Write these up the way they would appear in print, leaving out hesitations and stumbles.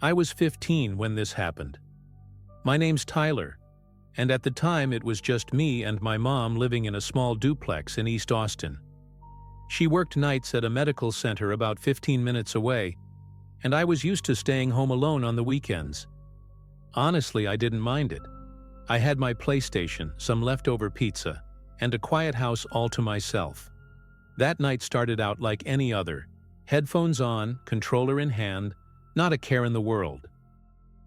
I was 15 when this happened. My name's Tyler, and at the time it was just me and my mom living in a small duplex in East Austin. She worked nights at a medical center about 15 minutes away, and I was used to staying home alone on the weekends. Honestly, I didn't mind it. I had my PlayStation, some leftover pizza, and a quiet house all to myself. That night started out like any other. Headphones on, controller in hand, not a care in the world.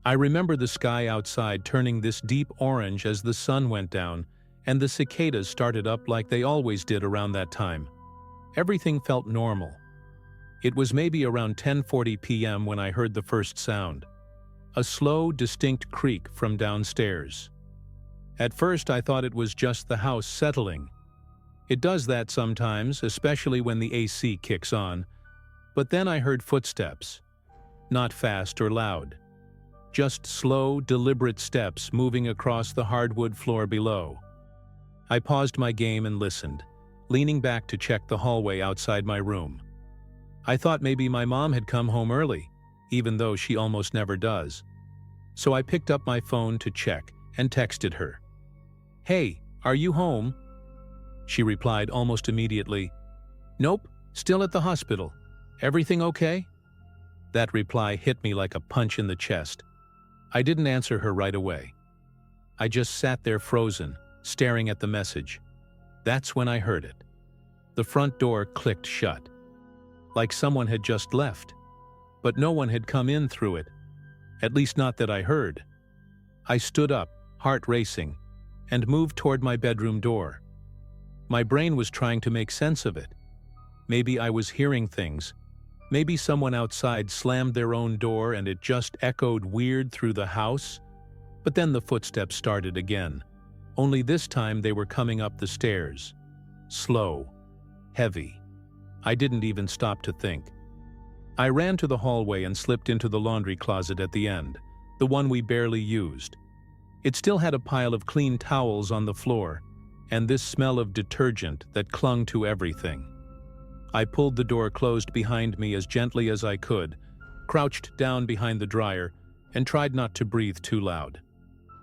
I remember the sky outside turning this deep orange as the sun went down, and the cicadas started up like they always did around that time. Everything felt normal. It was maybe around 10:40 p.m. when I heard the first sound. A slow, distinct creak from downstairs. At first I thought it was just the house settling. It does that sometimes, especially when the AC kicks on. But then I heard footsteps. Not fast or loud. Just slow, deliberate steps moving across the hardwood floor below. I paused my game and listened, leaning back to check the hallway outside my room. I thought maybe my mom had come home early, even though she almost never does. So I picked up my phone to check and texted her. "Hey, are you home?" She replied almost immediately, "Nope, still at the hospital. Everything okay?" That reply hit me like a punch in the chest. I didn't answer her right away. I just sat there frozen, staring at the message. That's when I heard it. The front door clicked shut. Like someone had just left. But no one had come in through it. At least not that I heard. I stood up, heart racing, and moved toward my bedroom door. My brain was trying to make sense of it. Maybe I was hearing things. Maybe someone outside slammed their own door and it just echoed weird through the house. But then the footsteps started again. Only this time they were coming up the stairs. Slow. Heavy. I didn't even stop to think. I ran to the hallway and slipped into the laundry closet at the end, the one we barely used. It still had a pile of clean towels on the floor, and this smell of detergent that clung to everything. I pulled the door closed behind me as gently as I could, crouched down behind the dryer, and tried not to breathe too loud.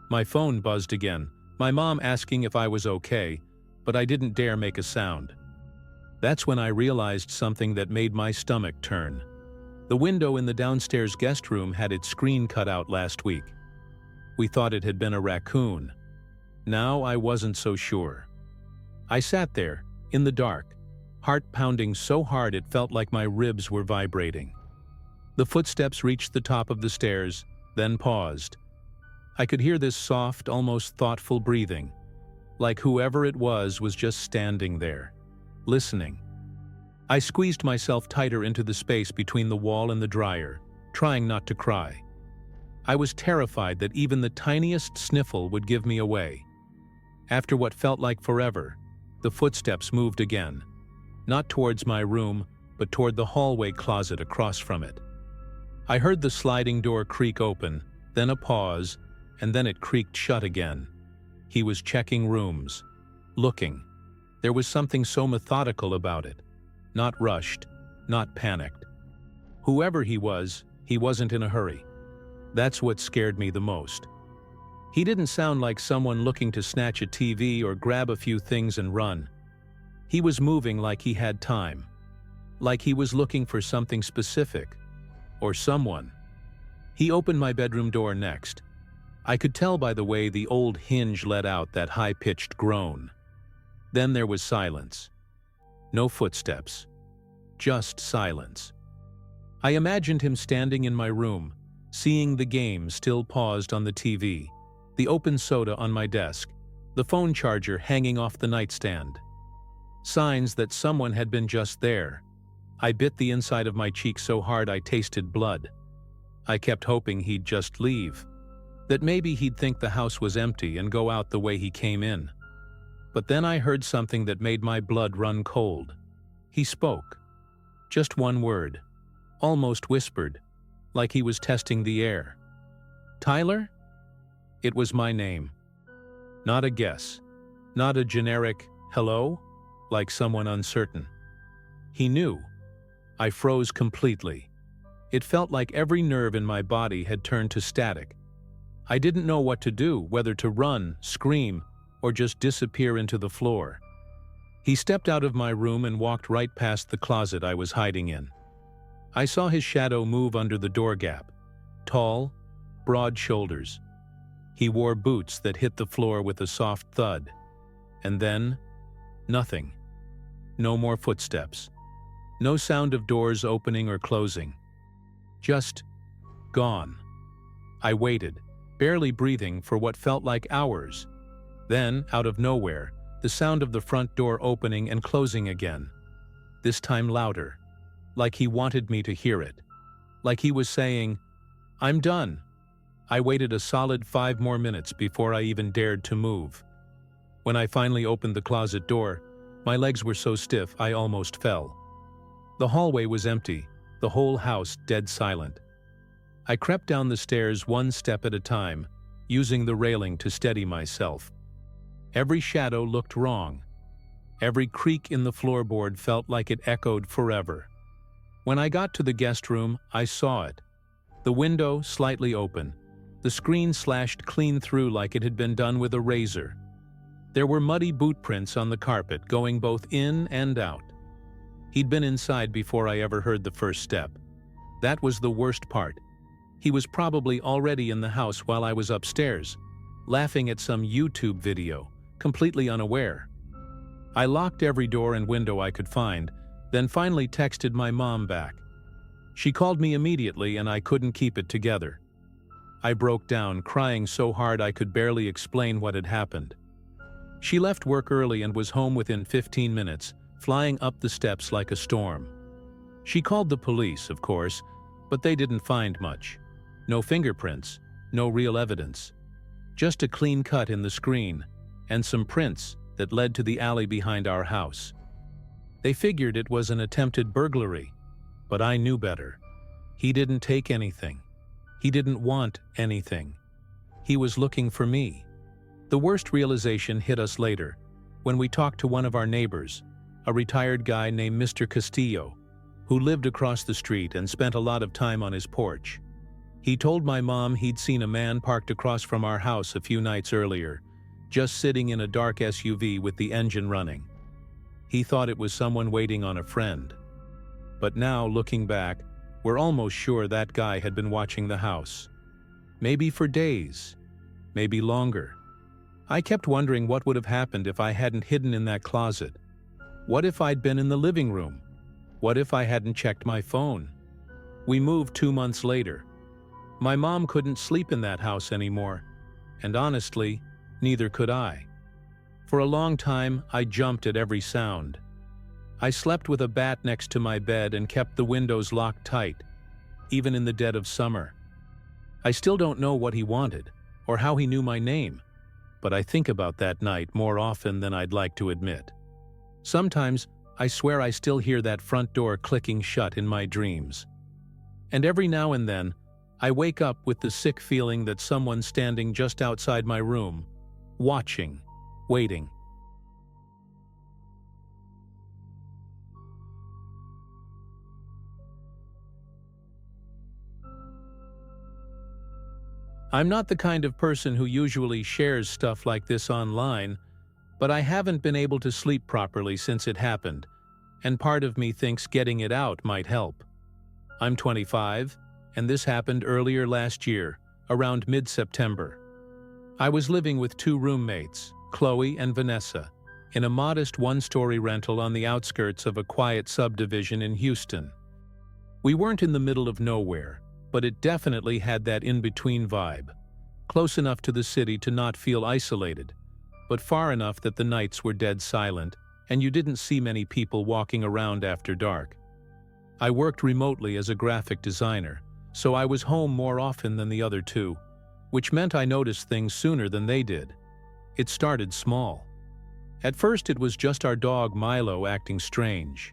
My phone buzzed again, my mom asking if I was okay, but I didn't dare make a sound. That's when I realized something that made my stomach turn. The window in the downstairs guest room had its screen cut out last week. We thought it had been a raccoon. Now I wasn't so sure. I sat there, in the dark, heart pounding so hard it felt like my ribs were vibrating. The footsteps reached the top of the stairs, then paused. I could hear this soft, almost thoughtful breathing, like whoever it was just standing there, listening. I squeezed myself tighter into the space between the wall and the dryer, trying not to cry. I was terrified that even the tiniest sniffle would give me away. After what felt like forever, the footsteps moved again, not towards my room, but toward the hallway closet across from it. I heard the sliding door creak open, then a pause, and then it creaked shut again. He was checking rooms, looking. There was something so methodical about it. Not rushed, not panicked. Whoever he wasn't in a hurry. That's what scared me the most. He didn't sound like someone looking to snatch a TV or grab a few things and run. He was moving like he had time. Like he was looking for something specific. Or someone. He opened my bedroom door next. I could tell by the way the old hinge let out that high-pitched groan. Then there was silence. No footsteps. Just silence. I imagined him standing in my room, seeing the game still paused on the TV, the open soda on my desk, the phone charger hanging off the nightstand. Signs that someone had been just there. I bit the inside of my cheek so hard I tasted blood. I kept hoping he'd just leave. That maybe he'd think the house was empty and go out the way he came in. But then I heard something that made my blood run cold. He spoke. Just one word. Almost whispered, like he was testing the air. "Tyler?" It was my name. Not a guess. Not a generic hello, like someone uncertain. He knew. I froze completely. It felt like every nerve in my body had turned to static. I didn't know what to do, whether to run, scream, or just disappear into the floor. He stepped out of my room and walked right past the closet I was hiding in. I saw his shadow move under the door gap. Tall, broad shoulders. He wore boots that hit the floor with a soft thud. And then, nothing. No more footsteps. No sound of doors opening or closing. Just gone. I waited, barely breathing, for what felt like hours. Then, out of nowhere, the sound of the front door opening and closing again. This time louder, like he wanted me to hear it. Like he was saying, "I'm done." I waited a solid 5 more minutes before I even dared to move. When I finally opened the closet door, my legs were so stiff I almost fell. The hallway was empty, the whole house dead silent. I crept down the stairs one step at a time, using the railing to steady myself. Every shadow looked wrong. Every creak in the floorboard felt like it echoed forever. When I got to the guest room, I saw it. The window slightly open, the screen slashed clean through like it had been done with a razor. There were muddy boot prints on the carpet going both in and out. He'd been inside before I ever heard the first step. That was the worst part. He was probably already in the house while I was upstairs, laughing at some YouTube video, completely unaware. I locked every door and window I could find, then finally texted my mom back. She called me immediately and I couldn't keep it together. I broke down, crying so hard I could barely explain what had happened. She left work early and was home within 15 minutes, flying up the steps like a storm. She called the police, of course, but they didn't find much. No fingerprints, no real evidence. Just a clean cut in the screen, and some prints that led to the alley behind our house. They figured it was an attempted burglary, but I knew better. He didn't take anything. He didn't want anything. He was looking for me. The worst realization hit us later, when we talked to one of our neighbors, a retired guy named Mr. Castillo, who lived across the street and spent a lot of time on his porch. He told my mom he'd seen a man parked across from our house a few nights earlier, just sitting in a dark SUV with the engine running. He thought it was someone waiting on a friend. But now, looking back, we're almost sure that guy had been watching the house. Maybe for days, maybe longer. I kept wondering what would have happened if I hadn't hidden in that closet. What if I'd been in the living room? What if I hadn't checked my phone? We moved 2 months later. My mom couldn't sleep in that house anymore, and honestly, neither could I. For a long time, I jumped at every sound. I slept with a bat next to my bed and kept the windows locked tight, even in the dead of summer. I still don't know what he wanted, or how he knew my name, but I think about that night more often than I'd like to admit. Sometimes, I swear I still hear that front door clicking shut in my dreams. And every now and then, I wake up with the sick feeling that someone's standing just outside my room, watching, waiting. I'm not the kind of person who usually shares stuff like this online, but I haven't been able to sleep properly since it happened, and part of me thinks getting it out might help. I'm 25, and this happened earlier last year, around mid-September. I was living with 2 roommates, Chloe and Vanessa, in a modest 1-story rental on the outskirts of a quiet subdivision in Houston. We weren't in the middle of nowhere, but it definitely had that in-between vibe, close enough to the city to not feel isolated, but far enough that the nights were dead silent and you didn't see many people walking around after dark. I worked remotely as a graphic designer, so I was home more often than the other 2, which meant I noticed things sooner than they did. It started small. At first it was just our dog Milo acting strange.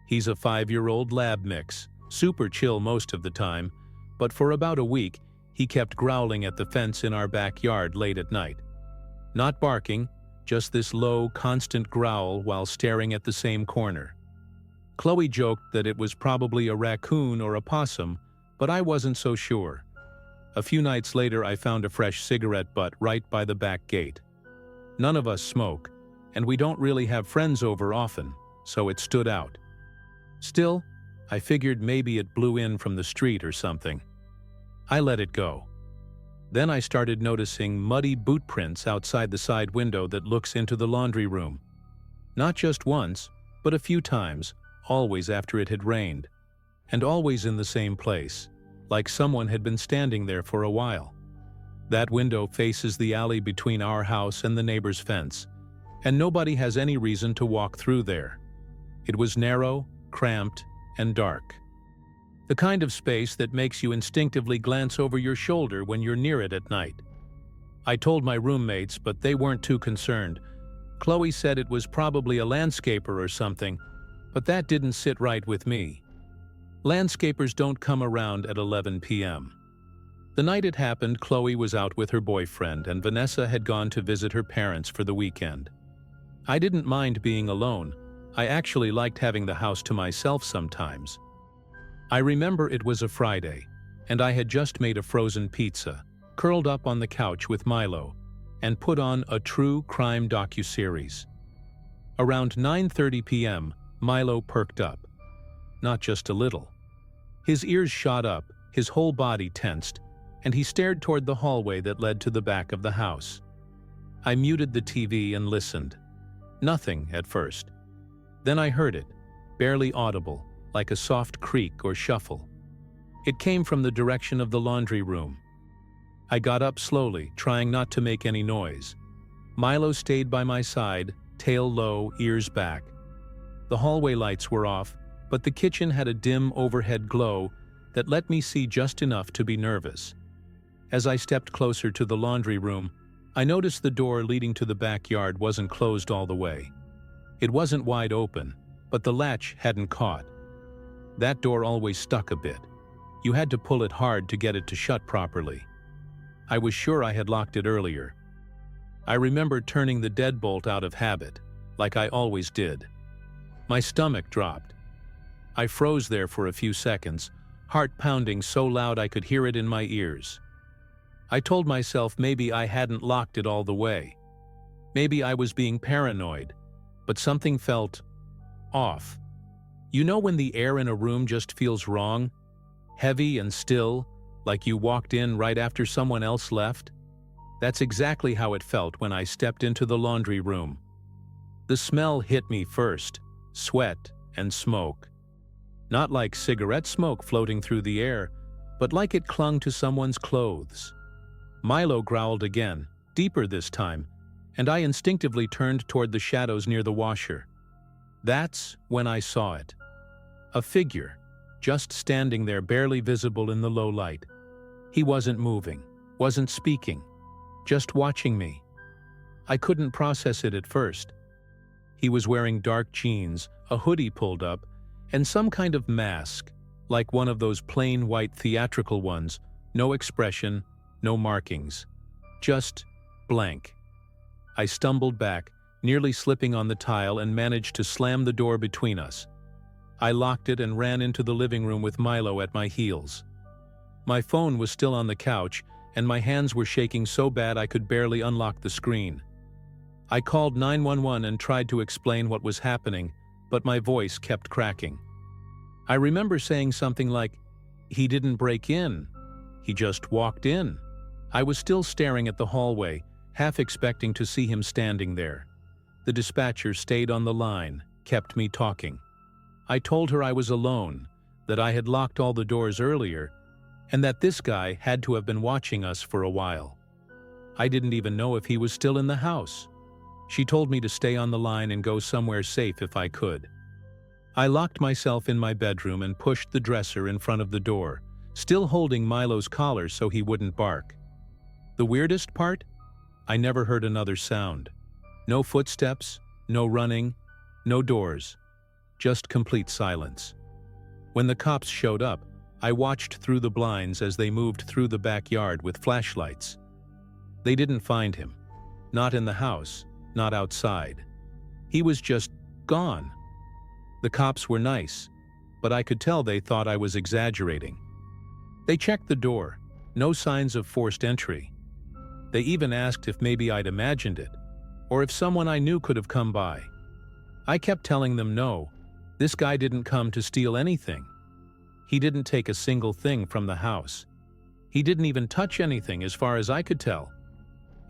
He's a 5-year-old lab mix, super chill most of the time, but for about a week he kept growling at the fence in our backyard late at night. Not barking, just this low, constant growl while staring at the same corner. Chloe joked that it was probably a raccoon or a possum, but I wasn't so sure. A few nights later, I found a fresh cigarette butt right by the back gate. None of us smoke, and we don't really have friends over often, so it stood out. Still, I figured maybe it blew in from the street or something. I let it go. Then I started noticing muddy boot prints outside the side window that looks into the laundry room. Not just once, but a few times, always after it had rained, and always in the same place, like someone had been standing there for a while. That window faces the alley between our house and the neighbor's fence, and nobody has any reason to walk through there. It was narrow, cramped, and dark. The kind of space that makes you instinctively glance over your shoulder when you're near it at night. I told my roommates, but they weren't too concerned. Chloe said it was probably a landscaper or something, but that didn't sit right with me. Landscapers don't come around at 11 p.m. The night it happened, Chloe was out with her boyfriend, and Vanessa had gone to visit her parents for the weekend. I didn't mind being alone. I actually liked having the house to myself sometimes. I remember it was a Friday, and I had just made a frozen pizza, curled up on the couch with Milo, and put on a true crime docuseries. Around 9:30 p.m., Milo perked up. Not just a little. His ears shot up, his whole body tensed, and he stared toward the hallway that led to the back of the house. I muted the TV and listened. Nothing at first. Then I heard it, barely audible, like a soft creak or shuffle. It came from the direction of the laundry room. I got up slowly, trying not to make any noise. Milo stayed by my side, tail low, ears back. The hallway lights were off, but the kitchen had a dim overhead glow that let me see just enough to be nervous. As I stepped closer to the laundry room, I noticed the door leading to the backyard wasn't closed all the way. It wasn't wide open, but the latch hadn't caught. That door always stuck a bit. You had to pull it hard to get it to shut properly. I was sure I had locked it earlier. I remembered turning the deadbolt out of habit, like I always did. My stomach dropped. I froze there for a few seconds, heart pounding so loud I could hear it in my ears. I told myself maybe I hadn't locked it all the way. Maybe I was being paranoid, but something felt off. You know when the air in a room just feels wrong? Heavy and still, like you walked in right after someone else left? That's exactly how it felt when I stepped into the laundry room. The smell hit me first, sweat and smoke. Not like cigarette smoke floating through the air, but like it clung to someone's clothes. Milo growled again, deeper this time, and I instinctively turned toward the shadows near the washer. That's when I saw it. A figure, just standing there, barely visible in the low light. He wasn't moving, wasn't speaking, just watching me. I couldn't process it at first. He was wearing dark jeans, a hoodie pulled up, and some kind of mask, like one of those plain white theatrical ones, no expression, no markings. Just blank. I stumbled back, nearly slipping on the tile, and managed to slam the door between us. I locked it and ran into the living room with Milo at my heels. My phone was still on the couch, and my hands were shaking so bad I could barely unlock the screen. I called 911 and tried to explain what was happening, but my voice kept cracking. I remember saying something like, "He didn't break in. He just walked in." I was still staring at the hallway, half expecting to see him standing there. The dispatcher stayed on the line, kept me talking. I told her I was alone, that I had locked all the doors earlier, and that this guy had to have been watching us for a while. I didn't even know if he was still in the house. She told me to stay on the line and go somewhere safe if I could. I locked myself in my bedroom and pushed the dresser in front of the door, still holding Milo's collar so he wouldn't bark. The weirdest part? I never heard another sound. No footsteps, no running, no doors. Just complete silence. When the cops showed up, I watched through the blinds as they moved through the backyard with flashlights. They didn't find him. Not in the house, not outside. He was just gone. The cops were nice, but I could tell they thought I was exaggerating. They checked the door, no signs of forced entry. They even asked if maybe I'd imagined it, or if someone I knew could have come by. I kept telling them no, this guy didn't come to steal anything. He didn't take a single thing from the house. He didn't even touch anything as far as I could tell.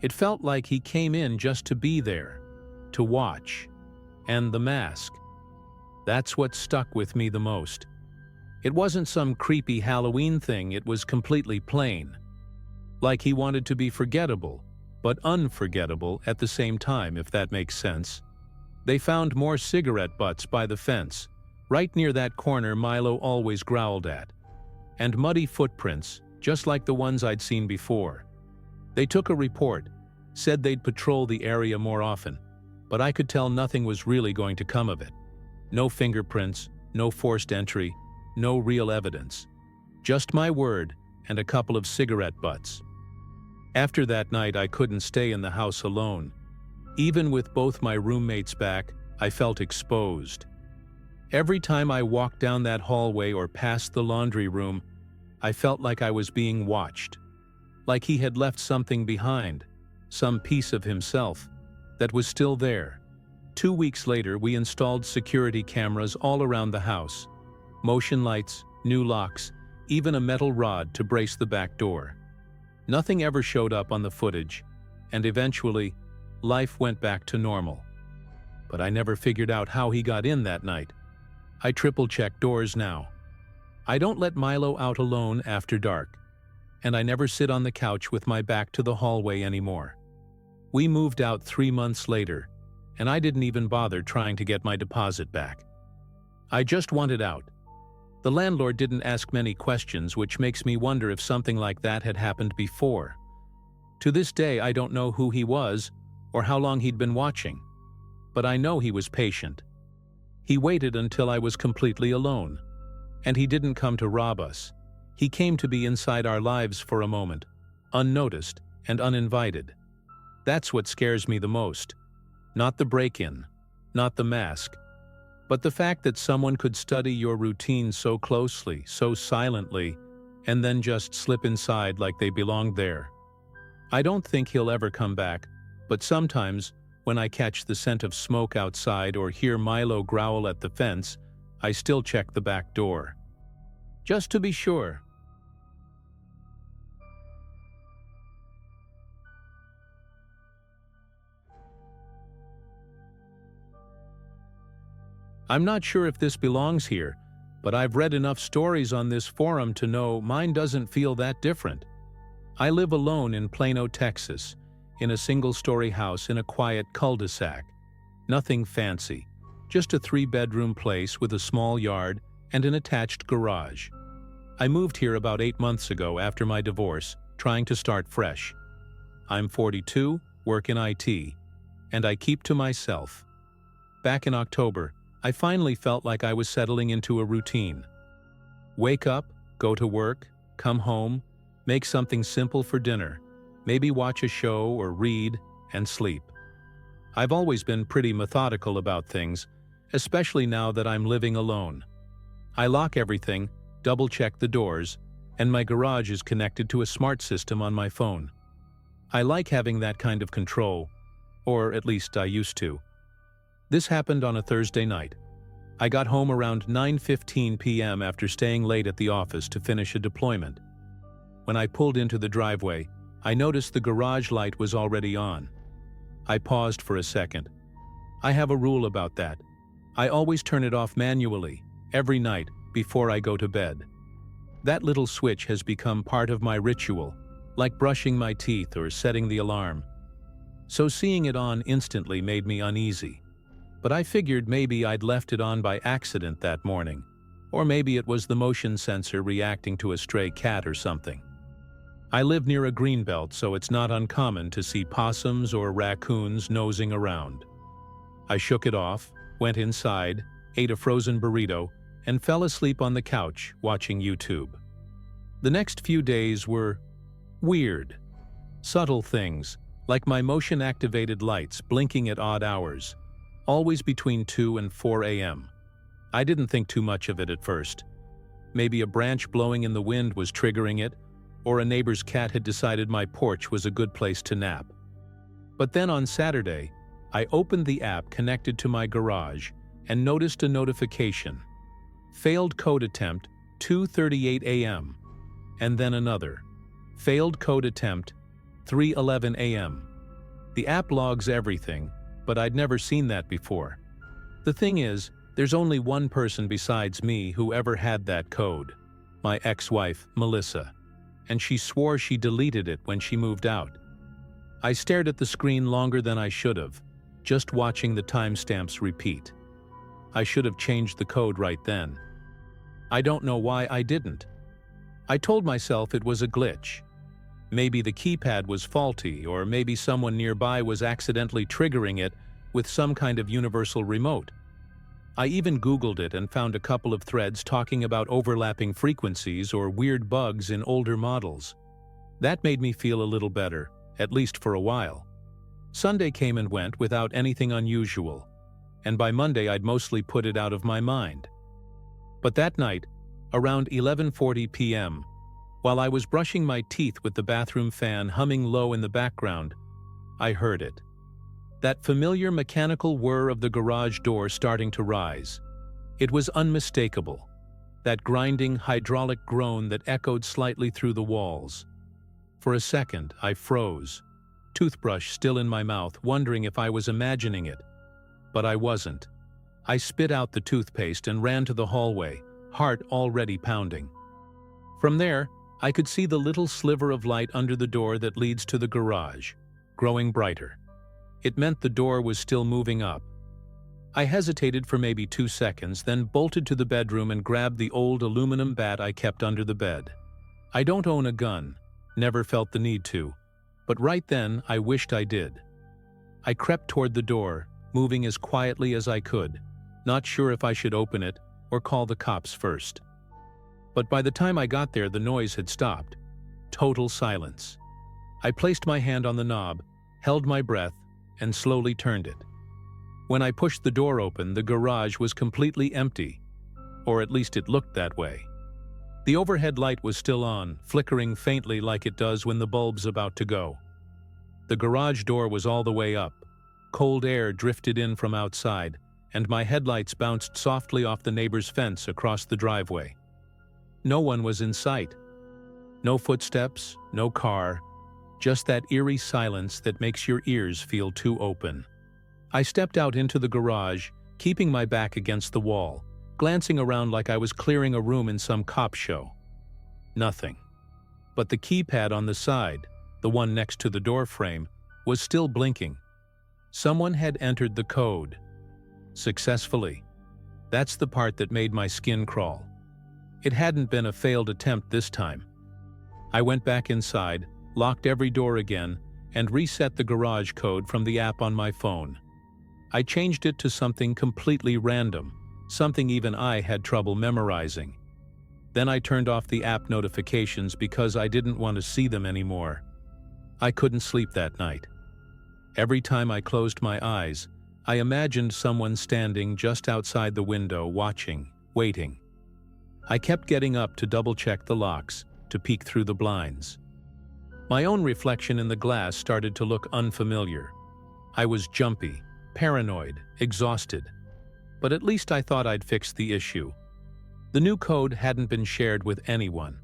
It felt like he came in just to be there, to watch. And the mask. That's what stuck with me the most. It wasn't some creepy Halloween thing, it was completely plain. Like he wanted to be forgettable, but unforgettable at the same time, if that makes sense. They found more cigarette butts by the fence, right near that corner Milo always growled at. And muddy footprints, just like the ones I'd seen before. They took a report, said they'd patrol the area more often, but I could tell nothing was really going to come of it. No fingerprints, no forced entry, no real evidence. Just my word and a couple of cigarette butts. After that night, I couldn't stay in the house alone. Even with both my roommates back, I felt exposed. Every time I walked down that hallway or past the laundry room, I felt like I was being watched. Like he had left something behind, some piece of himself, that was still there. 2 weeks later, we installed security cameras all around the house. Motion lights, new locks, even a metal rod to brace the back door. Nothing ever showed up on the footage, and eventually, life went back to normal. But I never figured out how he got in that night. I triple-check doors now. I don't let Milo out alone after dark, and I never sit on the couch with my back to the hallway anymore. We moved out 3 months later, and I didn't even bother trying to get my deposit back. I just wanted out. The landlord didn't ask many questions, which makes me wonder if something like that had happened before. To this day, I don't know who he was or how long he'd been watching, but I know he was patient. He waited until I was completely alone, and he didn't come to rob us. He came to be inside our lives for a moment, unnoticed and uninvited. That's what scares me the most. Not the break-in, not the mask, but the fact that someone could study your routine so closely, so silently, and then just slip inside like they belonged there. I don't think he'll ever come back, but sometimes, when I catch the scent of smoke outside or hear Milo growl at the fence, I still check the back door. Just to be sure. I'm not sure if this belongs here, but I've read enough stories on this forum to know mine doesn't feel that different. I live alone in Plano, Texas, in a single-story house in a quiet cul-de-sac. Nothing fancy, just a 3-bedroom place with a small yard and an attached garage. I moved here about 8 months ago after my divorce, trying to start fresh. I'm 42, work in IT, and I keep to myself. Back in October, I finally felt like I was settling into a routine. Wake up, go to work, come home, make something simple for dinner, maybe watch a show or read, and sleep. I've always been pretty methodical about things, especially now that I'm living alone. I lock everything, double-check the doors, and my garage is connected to a smart system on my phone. I like having that kind of control, or at least I used to. This happened on a Thursday night. I got home around 9:15 p.m. after staying late at the office to finish a deployment. When I pulled into the driveway, I noticed the garage light was already on. I paused for a second. I have a rule about that. I always turn it off manually, every night, before I go to bed. That little switch has become part of my ritual, like brushing my teeth or setting the alarm. So seeing it on instantly made me uneasy. But I figured maybe I'd left it on by accident that morning, or maybe it was the motion sensor reacting to a stray cat or something. I live near a greenbelt, so it's not uncommon to see possums or raccoons nosing around. I shook it off, went inside, ate a frozen burrito, and fell asleep on the couch watching YouTube. The next few days were weird. Subtle things, like my motion-activated lights blinking at odd hours, always between 2 and 4 a.m. I didn't think too much of it at first. Maybe a branch blowing in the wind was triggering it, or a neighbor's cat had decided my porch was a good place to nap. But then on Saturday, I opened the app connected to my garage and noticed a notification. Failed code attempt, 2:38 a.m. And then another. Failed code attempt, 3:11 a.m. The app logs everything, but I'd never seen that before. The thing is, there's only one person besides me who ever had that code. My ex-wife, Melissa. And she swore she deleted it when she moved out. I stared at the screen longer than I should have, just watching the timestamps repeat. I should have changed the code right then. I don't know why I didn't. I told myself it was a glitch. Maybe the keypad was faulty, or maybe someone nearby was accidentally triggering it with some kind of universal remote. I even Googled it and found a couple of threads talking about overlapping frequencies or weird bugs in older models. That made me feel a little better, at least for a while. Sunday came and went without anything unusual, and by Monday I'd mostly put it out of my mind. But that night, around 11:40 p.m., while I was brushing my teeth with the bathroom fan humming low in the background, I heard it. That familiar mechanical whir of the garage door starting to rise. It was unmistakable. That grinding hydraulic groan that echoed slightly through the walls. For a second, I froze, toothbrush still in my mouth, wondering if I was imagining it. But I wasn't. I spit out the toothpaste and ran to the hallway, heart already pounding. From there, I could see the little sliver of light under the door that leads to the garage, growing brighter. It meant the door was still moving up. I hesitated for maybe 2 seconds, then bolted to the bedroom and grabbed the old aluminum bat I kept under the bed. I don't own a gun, never felt the need to, but right then I wished I did. I crept toward the door, moving as quietly as I could, not sure if I should open it or call the cops first. But by the time I got there, the noise had stopped. Total silence. I placed my hand on the knob, held my breath, and slowly turned it. When I pushed the door open, the garage was completely empty, or at least it looked that way. The overhead light was still on, flickering faintly like it does when the bulb's about to go. The garage door was all the way up. Cold air drifted in from outside, and my headlights bounced softly off the neighbor's fence across the driveway. No one was in sight. No footsteps, no car, just that eerie silence that makes your ears feel too open. I stepped out into the garage, keeping my back against the wall, glancing around like I was clearing a room in some cop show. Nothing. But the keypad on the side, the one next to the door frame, was still blinking. Someone had entered the code. Successfully. That's the part that made my skin crawl. It hadn't been a failed attempt this time. I went back inside, locked every door again, and reset the garage code from the app on my phone. I changed it to something completely random, something even I had trouble memorizing. Then I turned off the app notifications because I didn't want to see them anymore. I couldn't sleep that night. Every time I closed my eyes, I imagined someone standing just outside the window, watching, waiting. I kept getting up to double-check the locks, to peek through the blinds. My own reflection in the glass started to look unfamiliar. I was jumpy, paranoid, exhausted. But at least I thought I'd fixed the issue. The new code hadn't been shared with anyone.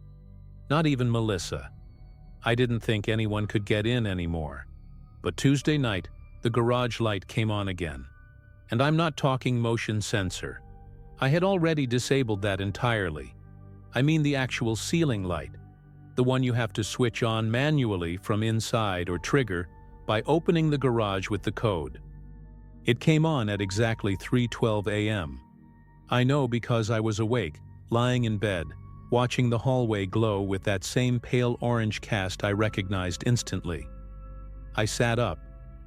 Not even Melissa. I didn't think anyone could get in anymore. But Tuesday night, the garage light came on again. And I'm not talking motion sensor. I had already disabled that entirely. I mean the actual ceiling light. The one you have to switch on manually from inside or trigger by opening the garage with the code. It came on at exactly 3:12 a.m. I know because I was awake, lying in bed, watching the hallway glow with that same pale orange cast I recognized instantly. I sat up,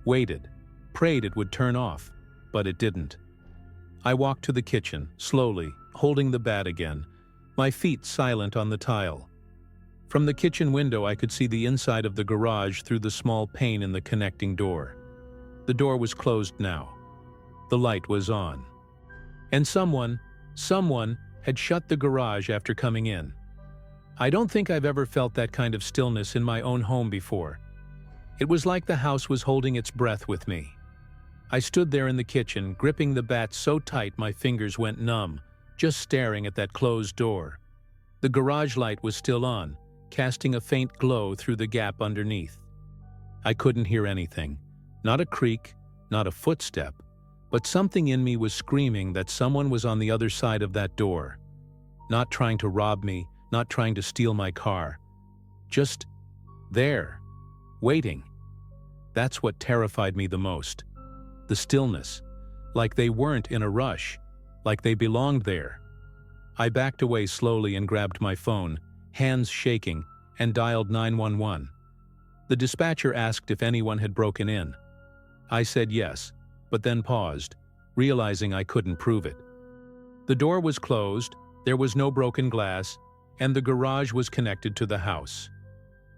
waited, prayed it would turn off, but it didn't. I walked to the kitchen, slowly, holding the bat again, my feet silent on the tile. From the kitchen window I could see the inside of the garage through the small pane in the connecting door. The door was closed now. The light was on. And someone, Someone had shut the garage after coming in. I don't think I've ever felt that kind of stillness in my own home before. It was like the house was holding its breath with me. I stood there in the kitchen, gripping the bat so tight my fingers went numb, just staring at that closed door. The garage light was still on, casting a faint glow through the gap underneath. I couldn't hear anything, not a creak, not a footstep, but something in me was screaming that someone was on the other side of that door. Not trying to rob me, not trying to steal my car. Just there, waiting. That's what terrified me the most. The stillness, like they weren't in a rush, like they belonged there. I backed away slowly and grabbed my phone, hands shaking, and dialed 911. The dispatcher asked if anyone had broken in. I said yes, but then paused, realizing I couldn't prove it. The door was closed, there was no broken glass, and the garage was connected to the house.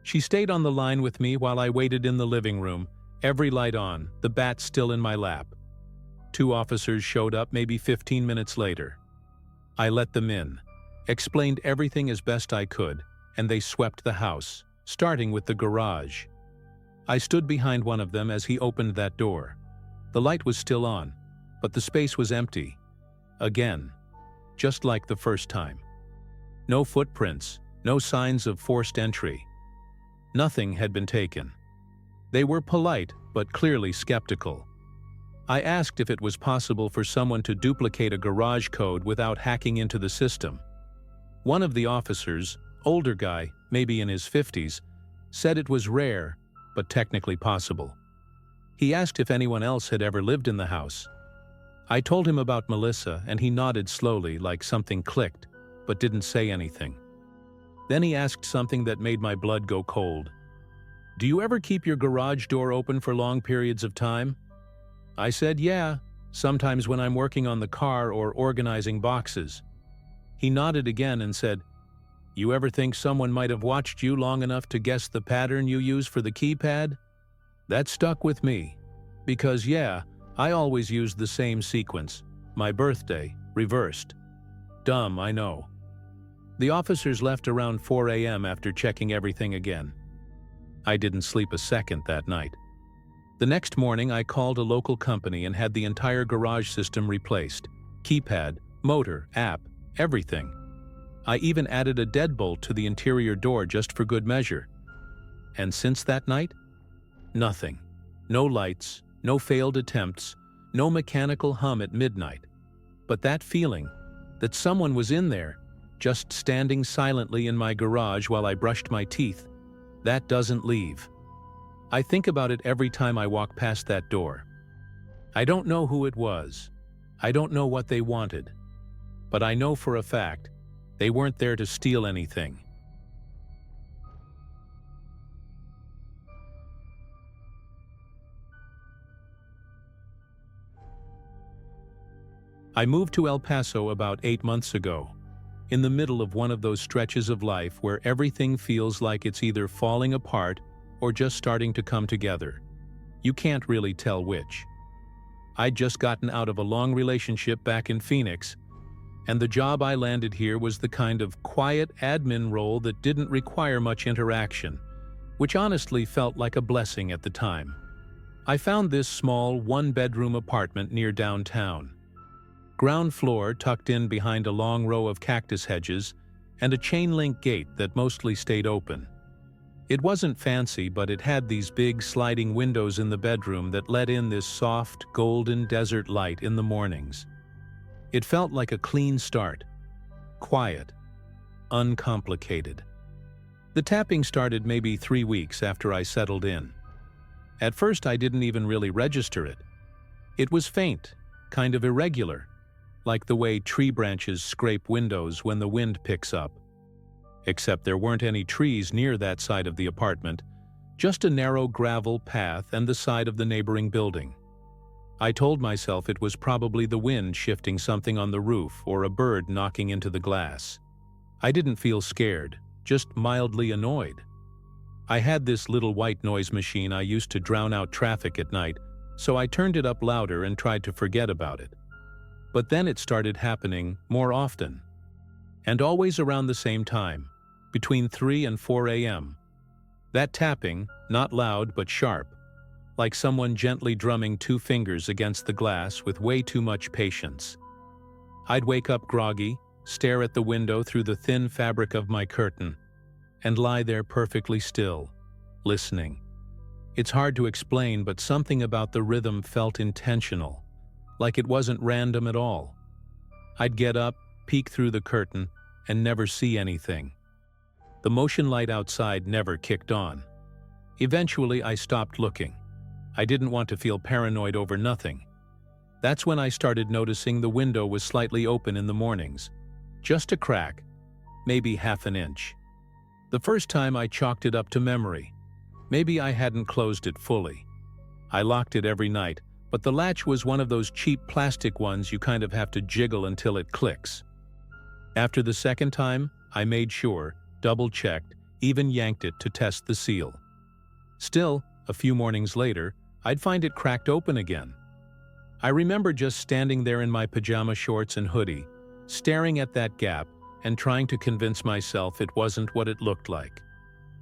She stayed on the line with me while I waited in the living room, every light on, the bat still in my lap. 2 officers showed up maybe 15 minutes later. I let them in, explained everything as best I could, and they swept the house, starting with the garage. I stood behind one of them as he opened that door. The light was still on, but the space was empty. Again, just like the first time. No footprints, no signs of forced entry. Nothing had been taken. They were polite, but clearly skeptical. I asked if it was possible for someone to duplicate a garage code without hacking into the system. One of the officers, older guy, maybe in his 50s, said it was rare, but technically possible. He asked if anyone else had ever lived in the house. I told him about Melissa, and he nodded slowly like something clicked, but didn't say anything. Then he asked something that made my blood go cold. "Do you ever keep your garage door open for long periods of time?" I said, "Yeah, sometimes when I'm working on the car or organizing boxes." He nodded again and said, "You ever think someone might have watched you long enough to guess the pattern you use for the keypad?" That stuck with me, because yeah, I always used the same sequence, my birthday, reversed. Dumb, I know. The officers left around 4 a.m. after checking everything again. I didn't sleep a second that night. The next morning I called a local company and had the entire garage system replaced. Keypad, motor, app, everything. I even added a deadbolt to the interior door just for good measure. And since that night, nothing. No lights, no failed attempts, no mechanical hum at midnight. But that feeling, that someone was in there, just standing silently in my garage while I brushed my teeth, that doesn't leave. I think about it every time I walk past that door. I don't know who it was. I don't know what they wanted. But I know for a fact, they weren't there to steal anything. I moved to El Paso about 8 months ago, in the middle of one of those stretches of life where everything feels like it's either falling apart or just starting to come together. You can't really tell which. I'd just gotten out of a long relationship back in Phoenix, and the job I landed here was the kind of quiet admin role that didn't require much interaction, which honestly felt like a blessing at the time. I found this small, one-bedroom apartment near downtown. Ground floor tucked in behind a long row of cactus hedges and a chain-link gate that mostly stayed open. It wasn't fancy, but it had these big sliding windows in the bedroom that let in this soft, golden desert light in the mornings. It felt like a clean start. Quiet. Uncomplicated. The tapping started maybe 3 weeks after I settled in. At first I didn't even really register it. It was faint, kind of irregular, like the way tree branches scrape windows when the wind picks up. Except there weren't any trees near that side of the apartment, just a narrow gravel path and the side of the neighboring building. I told myself it was probably the wind shifting something on the roof or a bird knocking into the glass. I didn't feel scared, just mildly annoyed. I had this little white noise machine I used to drown out traffic at night, so I turned it up louder and tried to forget about it. But then it started happening more often. And always around the same time, between 3 and 4 a.m. That tapping, not loud but sharp, like someone gently drumming 2 fingers against the glass with way too much patience. I'd wake up groggy, stare at the window through the thin fabric of my curtain, and lie there perfectly still, listening. It's hard to explain, but something about the rhythm felt intentional, like it wasn't random at all. I'd get up, peek through the curtain, and never see anything. The motion light outside never kicked on. Eventually, I stopped looking. I didn't want to feel paranoid over nothing. That's when I started noticing the window was slightly open in the mornings. Just a crack, maybe half an inch. The first time I chalked it up to memory. Maybe I hadn't closed it fully. I locked it every night, but the latch was one of those cheap plastic ones you kind of have to jiggle until it clicks. After the second time, I made sure, double-checked, even yanked it to test the seal. Still, a few mornings later, I'd find it cracked open again. I remember just standing there in my pajama shorts and hoodie, staring at that gap and trying to convince myself it wasn't what it looked like.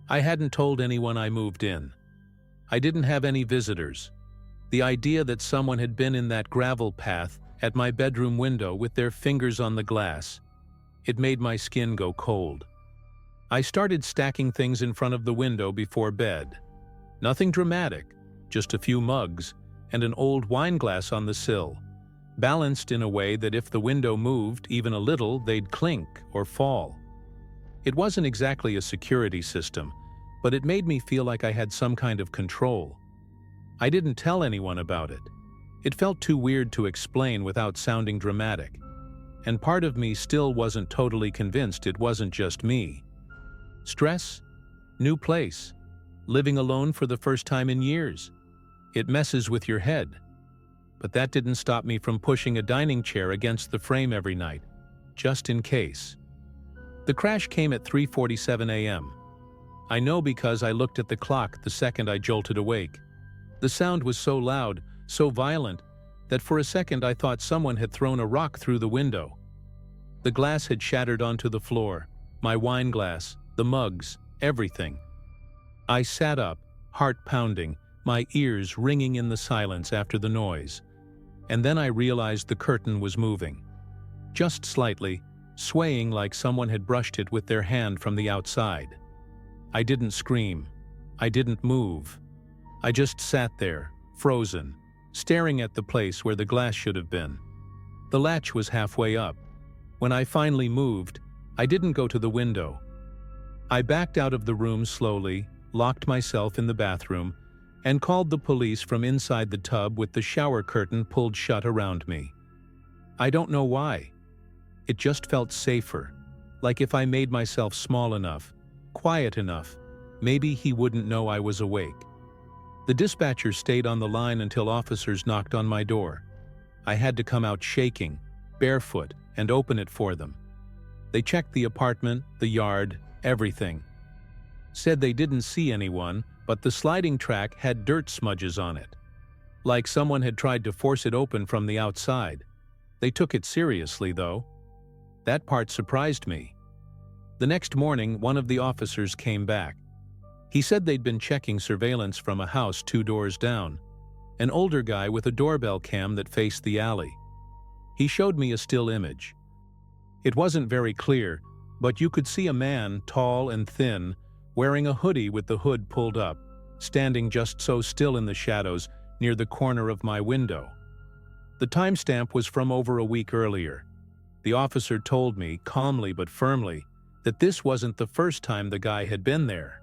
I hadn't told anyone I moved in. I didn't have any visitors. The idea that someone had been in that gravel path at my bedroom window with their fingers on the glass, it made my skin go cold. I started stacking things in front of the window before bed. Nothing dramatic, just a few mugs and an old wine glass on the sill, balanced in a way that if the window moved even a little, they'd clink or fall. It wasn't exactly a security system, but it made me feel like I had some kind of control. I didn't tell anyone about it. It felt too weird to explain without sounding dramatic, and part of me still wasn't totally convinced it wasn't just me. Stress? New place? Living alone for the first time in years? It messes with your head. But that didn't stop me from pushing a dining chair against the frame every night, just in case. The crash came at 3:47 a.m. I know because I looked at the clock the second I jolted awake. The sound was so loud, so violent, that for a second I thought someone had thrown a rock through the window. The glass had shattered onto the floor, my wine glass, the mugs, everything. I sat up, heart pounding, my ears ringing in the silence after the noise. And then I realized the curtain was moving. Just slightly, swaying like someone had brushed it with their hand from the outside. I didn't scream. I didn't move. I just sat there, frozen, staring at the place where the glass should have been. The latch was halfway up. When I finally moved, I didn't go to the window. I backed out of the room slowly, locked myself in the bathroom, and called the police from inside the tub with the shower curtain pulled shut around me. I don't know why. It just felt safer, like if I made myself small enough, quiet enough, maybe he wouldn't know I was awake. The dispatcher stayed on the line until officers knocked on my door. I had to come out shaking, barefoot, and open it for them. They checked the apartment, the yard, everything. Said they didn't see anyone, but the sliding track had dirt smudges on it. Like someone had tried to force it open from the outside. They took it seriously, though. That part surprised me. The next morning, one of the officers came back. He said they'd been checking surveillance from a house 2 doors down, an older guy with a doorbell cam that faced the alley. He showed me a still image. It wasn't very clear, but you could see a man, tall and thin, wearing a hoodie with the hood pulled up, standing just so still in the shadows near the corner of my window. The timestamp was from over a week earlier. The officer told me, calmly but firmly, that this wasn't the first time the guy had been there.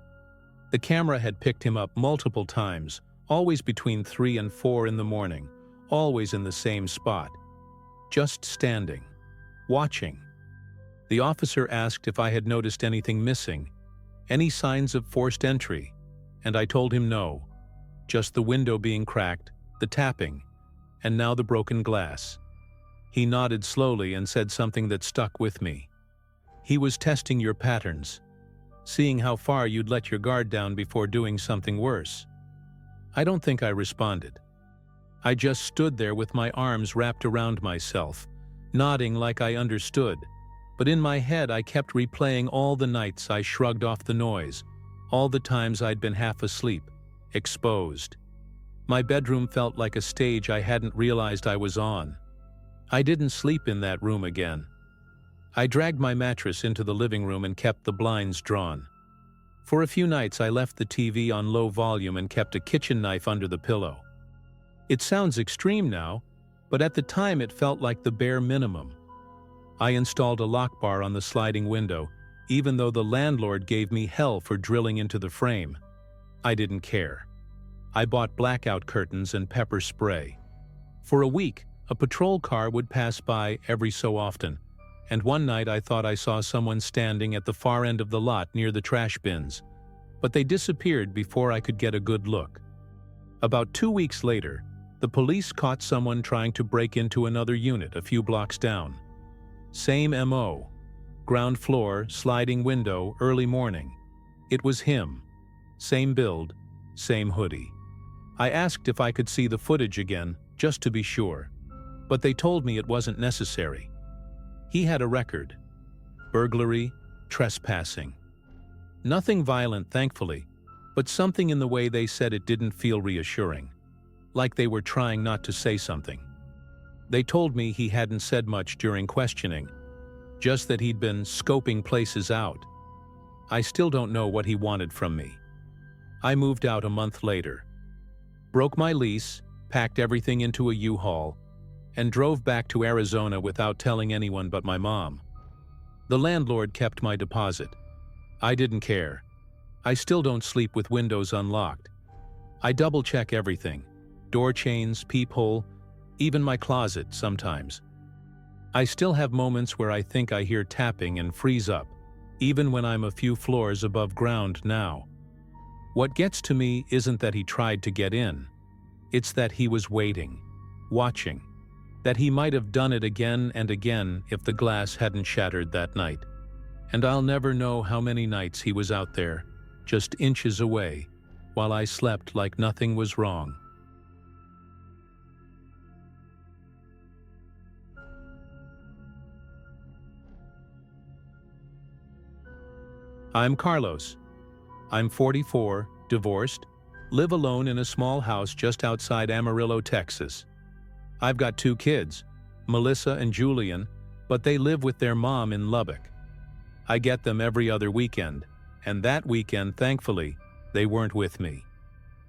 The camera had picked him up multiple times, always between 3 and 4 in the morning, always in the same spot. Just standing, watching. The officer asked if I had noticed anything missing, any signs of forced entry, and I told him no, just the window being cracked, the tapping, and now the broken glass. He nodded slowly and said something that stuck with me. He was testing your patterns, seeing how far you'd let your guard down before doing something worse. I don't think I responded. I just stood there with my arms wrapped around myself, nodding like I understood, but in my head I kept replaying all the nights I shrugged off the noise, all the times I'd been half asleep, exposed. My bedroom felt like a stage I hadn't realized I was on. I didn't sleep in that room again. I dragged my mattress into the living room and kept the blinds drawn. For a few nights I left the TV on low volume and kept a kitchen knife under the pillow. It sounds extreme now, but at the time it felt like the bare minimum. I installed a lock bar on the sliding window, even though the landlord gave me hell for drilling into the frame. I didn't care. I bought blackout curtains and pepper spray. For a week, a patrol car would pass by every so often, and one night I thought I saw someone standing at the far end of the lot near the trash bins, but they disappeared before I could get a good look. About 2 weeks later, the police caught someone trying to break into another unit a few blocks down. Same MO. Ground floor, sliding window, early morning. It was him. Same build, same hoodie. I asked if I could see the footage again, just to be sure, but they told me it wasn't necessary. He had a record. Burglary, trespassing. Nothing violent, thankfully, but something in the way they said it didn't feel reassuring. Like they were trying not to say something. They told me he hadn't said much during questioning, just that he'd been scoping places out. I still don't know what he wanted from me. I moved out a month later. Broke my lease, packed everything into a U-Haul, and drove back to Arizona without telling anyone but my mom. The landlord kept my deposit. I didn't care. I still don't sleep with windows unlocked. I double-check everything. Door chains, peephole, even my closet sometimes. I still have moments where I think I hear tapping and freeze up, even when I'm a few floors above ground now. What gets to me isn't that he tried to get in. It's that he was waiting, watching, that he might have done it again and again if the glass hadn't shattered that night. And I'll never know how many nights he was out there, just inches away, while I slept like nothing was wrong. I'm Carlos. I'm 44, divorced, live alone in a small house just outside Amarillo, Texas. I've got 2 kids, Melissa and Julian, but they live with their mom in Lubbock. I get them every other weekend, and that weekend, thankfully, they weren't with me.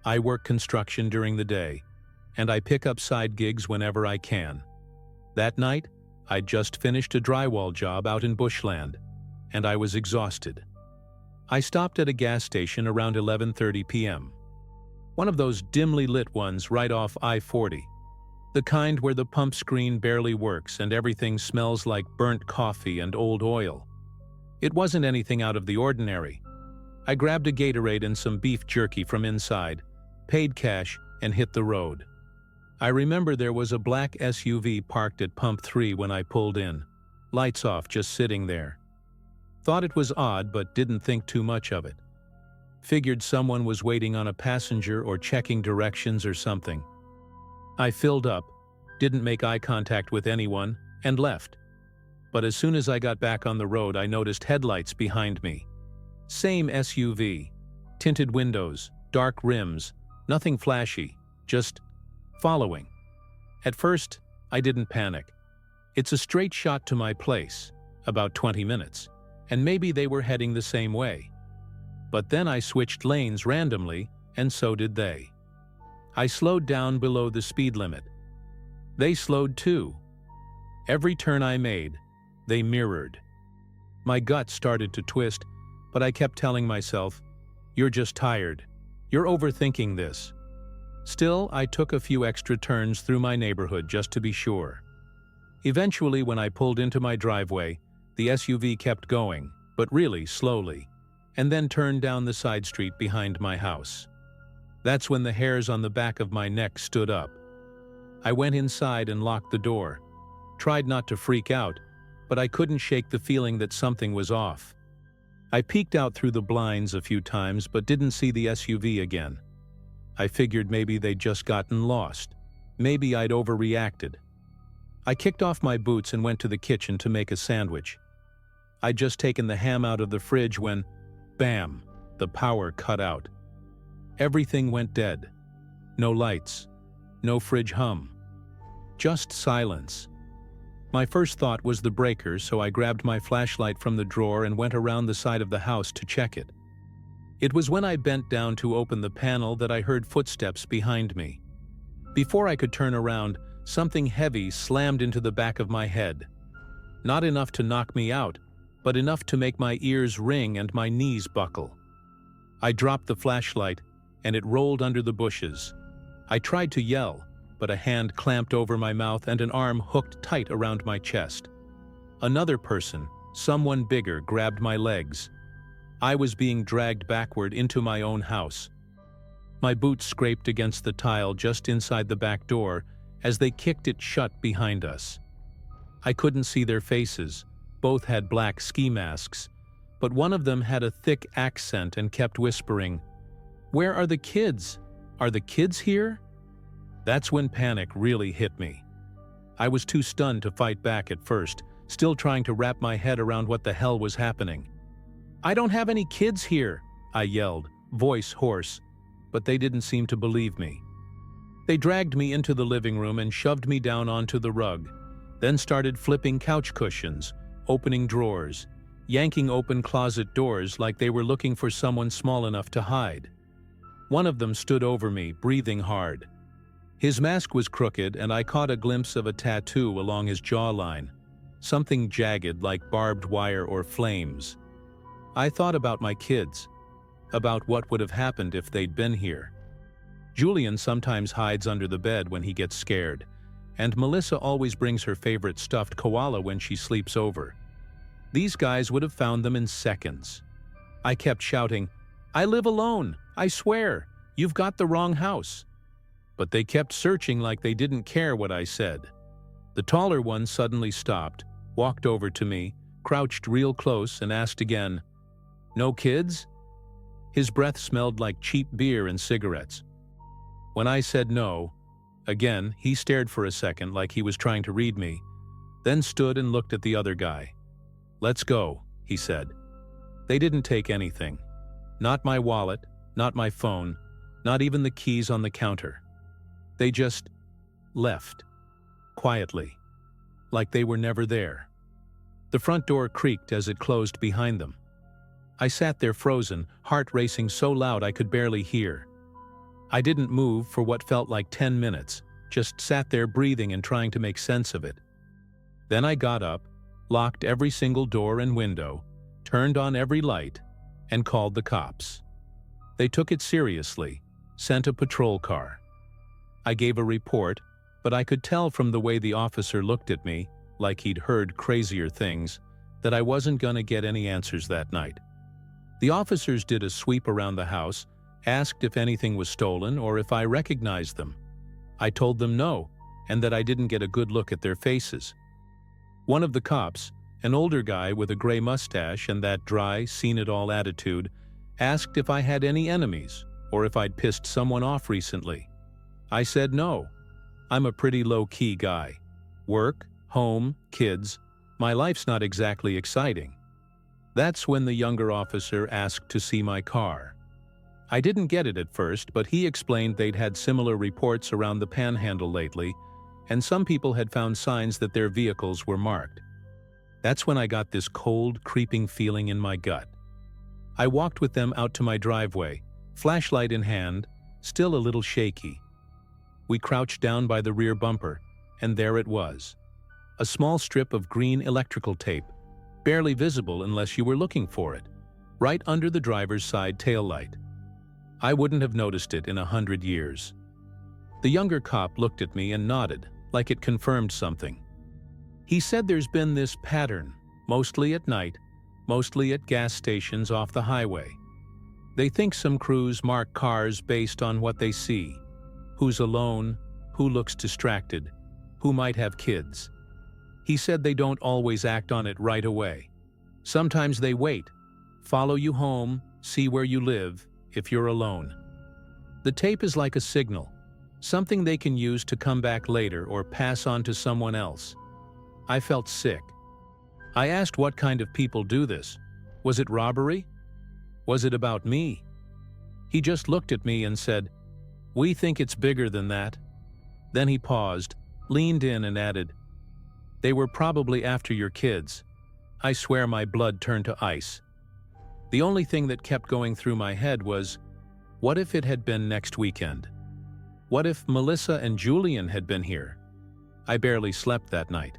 I work construction during the day, and I pick up side gigs whenever I can. That night, I'd just finished a drywall job out in bushland, and I was exhausted. I stopped at a gas station around 11:30 p.m. One of those dimly lit ones right off I-40. The kind where the pump screen barely works and everything smells like burnt coffee and old oil. It wasn't anything out of the ordinary. I grabbed a Gatorade and some beef jerky from inside, paid cash, and hit the road. I remember there was a black SUV parked at Pump 3 when I pulled in, lights off, just sitting there. Thought it was odd, but didn't think too much of it. Figured someone was waiting on a passenger or checking directions or something. I filled up, didn't make eye contact with anyone, and left. But as soon as I got back on the road, I noticed headlights behind me. Same SUV, tinted windows, dark rims, nothing flashy, just following. At first, I didn't panic. It's a straight shot to my place, about 20 minutes, and maybe they were heading the same way. But then I switched lanes randomly, and so did they. I slowed down below the speed limit. They slowed too. Every turn I made, they mirrored. My gut started to twist, but I kept telling myself, "You're just tired. You're overthinking this." Still, I took a few extra turns through my neighborhood just to be sure. Eventually, when I pulled into my driveway, the SUV kept going, but really slowly, and then turned down the side street behind my house. That's when the hairs on the back of my neck stood up. I went inside and locked the door. Tried not to freak out, but I couldn't shake the feeling that something was off. I peeked out through the blinds a few times but didn't see the SUV again. I figured maybe they'd just gotten lost. Maybe I'd overreacted. I kicked off my boots and went to the kitchen to make a sandwich. I'd just taken the ham out of the fridge when, bam, the power cut out. Everything went dead. No lights, no fridge hum. Just silence. My first thought was the breaker, so I grabbed my flashlight from the drawer and went around the side of the house to check it. It was when I bent down to open the panel that I heard footsteps behind me. Before I could turn around, something heavy slammed into the back of my head. Not enough to knock me out, but enough to make my ears ring and my knees buckle. I dropped the flashlight, and it rolled under the bushes. I tried to yell, but a hand clamped over my mouth and an arm hooked tight around my chest. Another person, someone bigger, grabbed my legs. I was being dragged backward into my own house. My boots scraped against the tile just inside the back door as they kicked it shut behind us. I couldn't see their faces. Both had black ski masks, but one of them had a thick accent and kept whispering, "Where are the kids? Are the kids here?" That's when panic really hit me. I was too stunned to fight back at first, still trying to wrap my head around what the hell was happening. "I don't have any kids here," I yelled, voice hoarse, but they didn't seem to believe me. They dragged me into the living room and shoved me down onto the rug, then started flipping couch cushions, opening drawers, yanking open closet doors like they were looking for someone small enough to hide. One of them stood over me, breathing hard. His mask was crooked, and I caught a glimpse of a tattoo along his jawline, something jagged like barbed wire or flames. I thought about my kids, about what would have happened if they'd been here. Julian sometimes hides under the bed when he gets scared, and Melissa always brings her favorite stuffed koala when she sleeps over. These guys would have found them in seconds. I kept shouting, "I live alone, I swear, you've got the wrong house." But they kept searching like they didn't care what I said. The taller one suddenly stopped, walked over to me, crouched real close, and asked again, "No kids?" His breath smelled like cheap beer and cigarettes. When I said no, again, he stared for a second like he was trying to read me, then stood and looked at the other guy. "Let's go," he said. They didn't take anything. Not my wallet, not my phone, not even the keys on the counter. They just left, quietly, like they were never there. The front door creaked as it closed behind them. I sat there frozen, heart racing so loud I could barely hear. I didn't move for what felt like 10 minutes, just sat there breathing and trying to make sense of it. Then I got up, locked every single door and window, turned on every light, and called the cops. They took it seriously, sent a patrol car. I gave a report, but I could tell from the way the officer looked at me, like he'd heard crazier things, that I wasn't gonna get any answers that night. The officers did a sweep around the house, asked if anything was stolen or if I recognized them. I told them no, and that I didn't get a good look at their faces. One of the cops, an older guy with a gray mustache and that dry, seen-it-all attitude, asked if I had any enemies or if I'd pissed someone off recently. I said no. I'm a pretty low-key guy. Work, home, kids. My life's not exactly exciting. That's when the younger officer asked to see my car. I didn't get it at first, but he explained they'd had similar reports around the Panhandle lately, and some people had found signs that their vehicles were marked. That's when I got this cold, creeping feeling in my gut. I walked with them out to my driveway, flashlight in hand, still a little shaky. We crouched down by the rear bumper, and there it was. A small strip of green electrical tape, barely visible unless you were looking for it, right under the driver's side taillight. I wouldn't have noticed it in 100 years. The younger cop looked at me and nodded, like it confirmed something. He said there's been this pattern, mostly at night, mostly at gas stations off the highway. They think some crews mark cars based on what they see. Who's alone, who looks distracted, who might have kids. He said they don't always act on it right away. Sometimes they wait, follow you home, see where you live, if you're alone. The tape is like a signal. something they can use to come back later or pass on to someone else. I felt sick. I asked what kind of people do this. Was it robbery? Was it about me? He just looked at me and said, "We think it's bigger than that." Then he paused, leaned in and added, "They were probably after your kids." I swear my blood turned to ice. The only thing that kept going through my head was, what if it had been next weekend? What if Melissa and Julian had been here? I barely slept that night.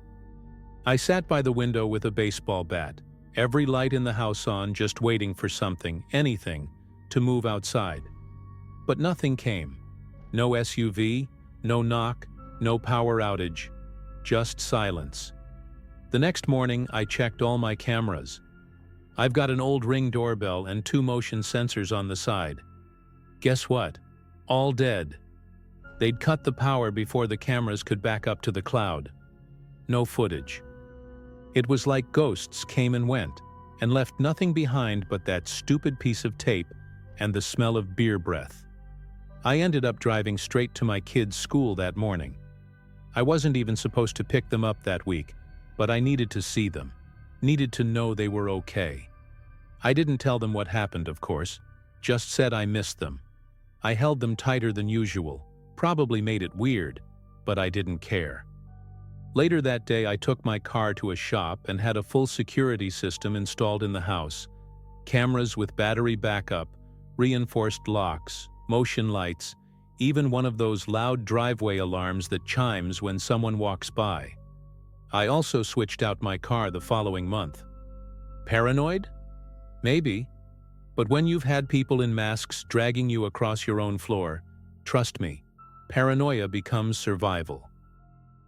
I sat by the window with a baseball bat, every light in the house on, just waiting for something, anything, to move outside. But nothing came. No SUV, no knock, no power outage, just silence. The next morning, I checked all my cameras. I've got an old Ring doorbell and 2 motion sensors on the side. Guess what? All dead. They'd cut the power before the cameras could back up to the cloud. No footage. It was like ghosts came and went, and left nothing behind but that stupid piece of tape and the smell of beer breath. I ended up driving straight to my kids' school that morning. I wasn't even supposed to pick them up that week, but I needed to see them, needed to know they were okay. I didn't tell them what happened, of course, just said I missed them. I held them tighter than usual, probably made it weird, but I didn't care. Later that day, I took my car to a shop and had a full security system installed in the house. Cameras with battery backup, reinforced locks, motion lights, even one of those loud driveway alarms that chimes when someone walks by. I also switched out my car the following month. Paranoid? Maybe. But when you've had people in masks dragging you across your own floor, trust me, paranoia becomes survival.